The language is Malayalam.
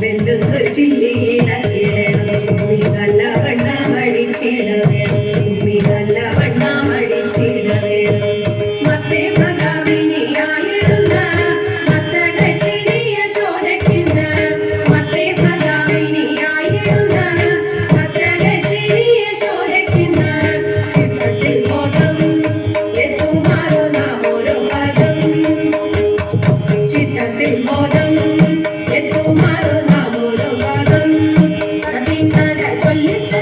വെല്ലുന്നൊരു ചില്ലിയിടക്കിടണം ഉമ്മി നല്ല വണ്ണം അടിച്ചിട വേണം ഉമ്മി നല്ല വണ്ണം അടിച്ചിട വേണം മത്തേ ഭഗവിനിയായിടുന്ന മത്തകശിരിയ ശോധയ്ക്കുന്ന മത്തേ ഭഗവിനിയായിടുന്ന മത്തകശിരിയ ശോധയ്ക്കുന്ന ചിത്തത്തിൽ ബോധം എത്തുമാറോ നാം ഓരോ പദം ചിത്തത്തിൽ ബോധം എത്തുമാറോ നാം ഓരോ പദം അതിന്നര ചൊല്ലിച്ച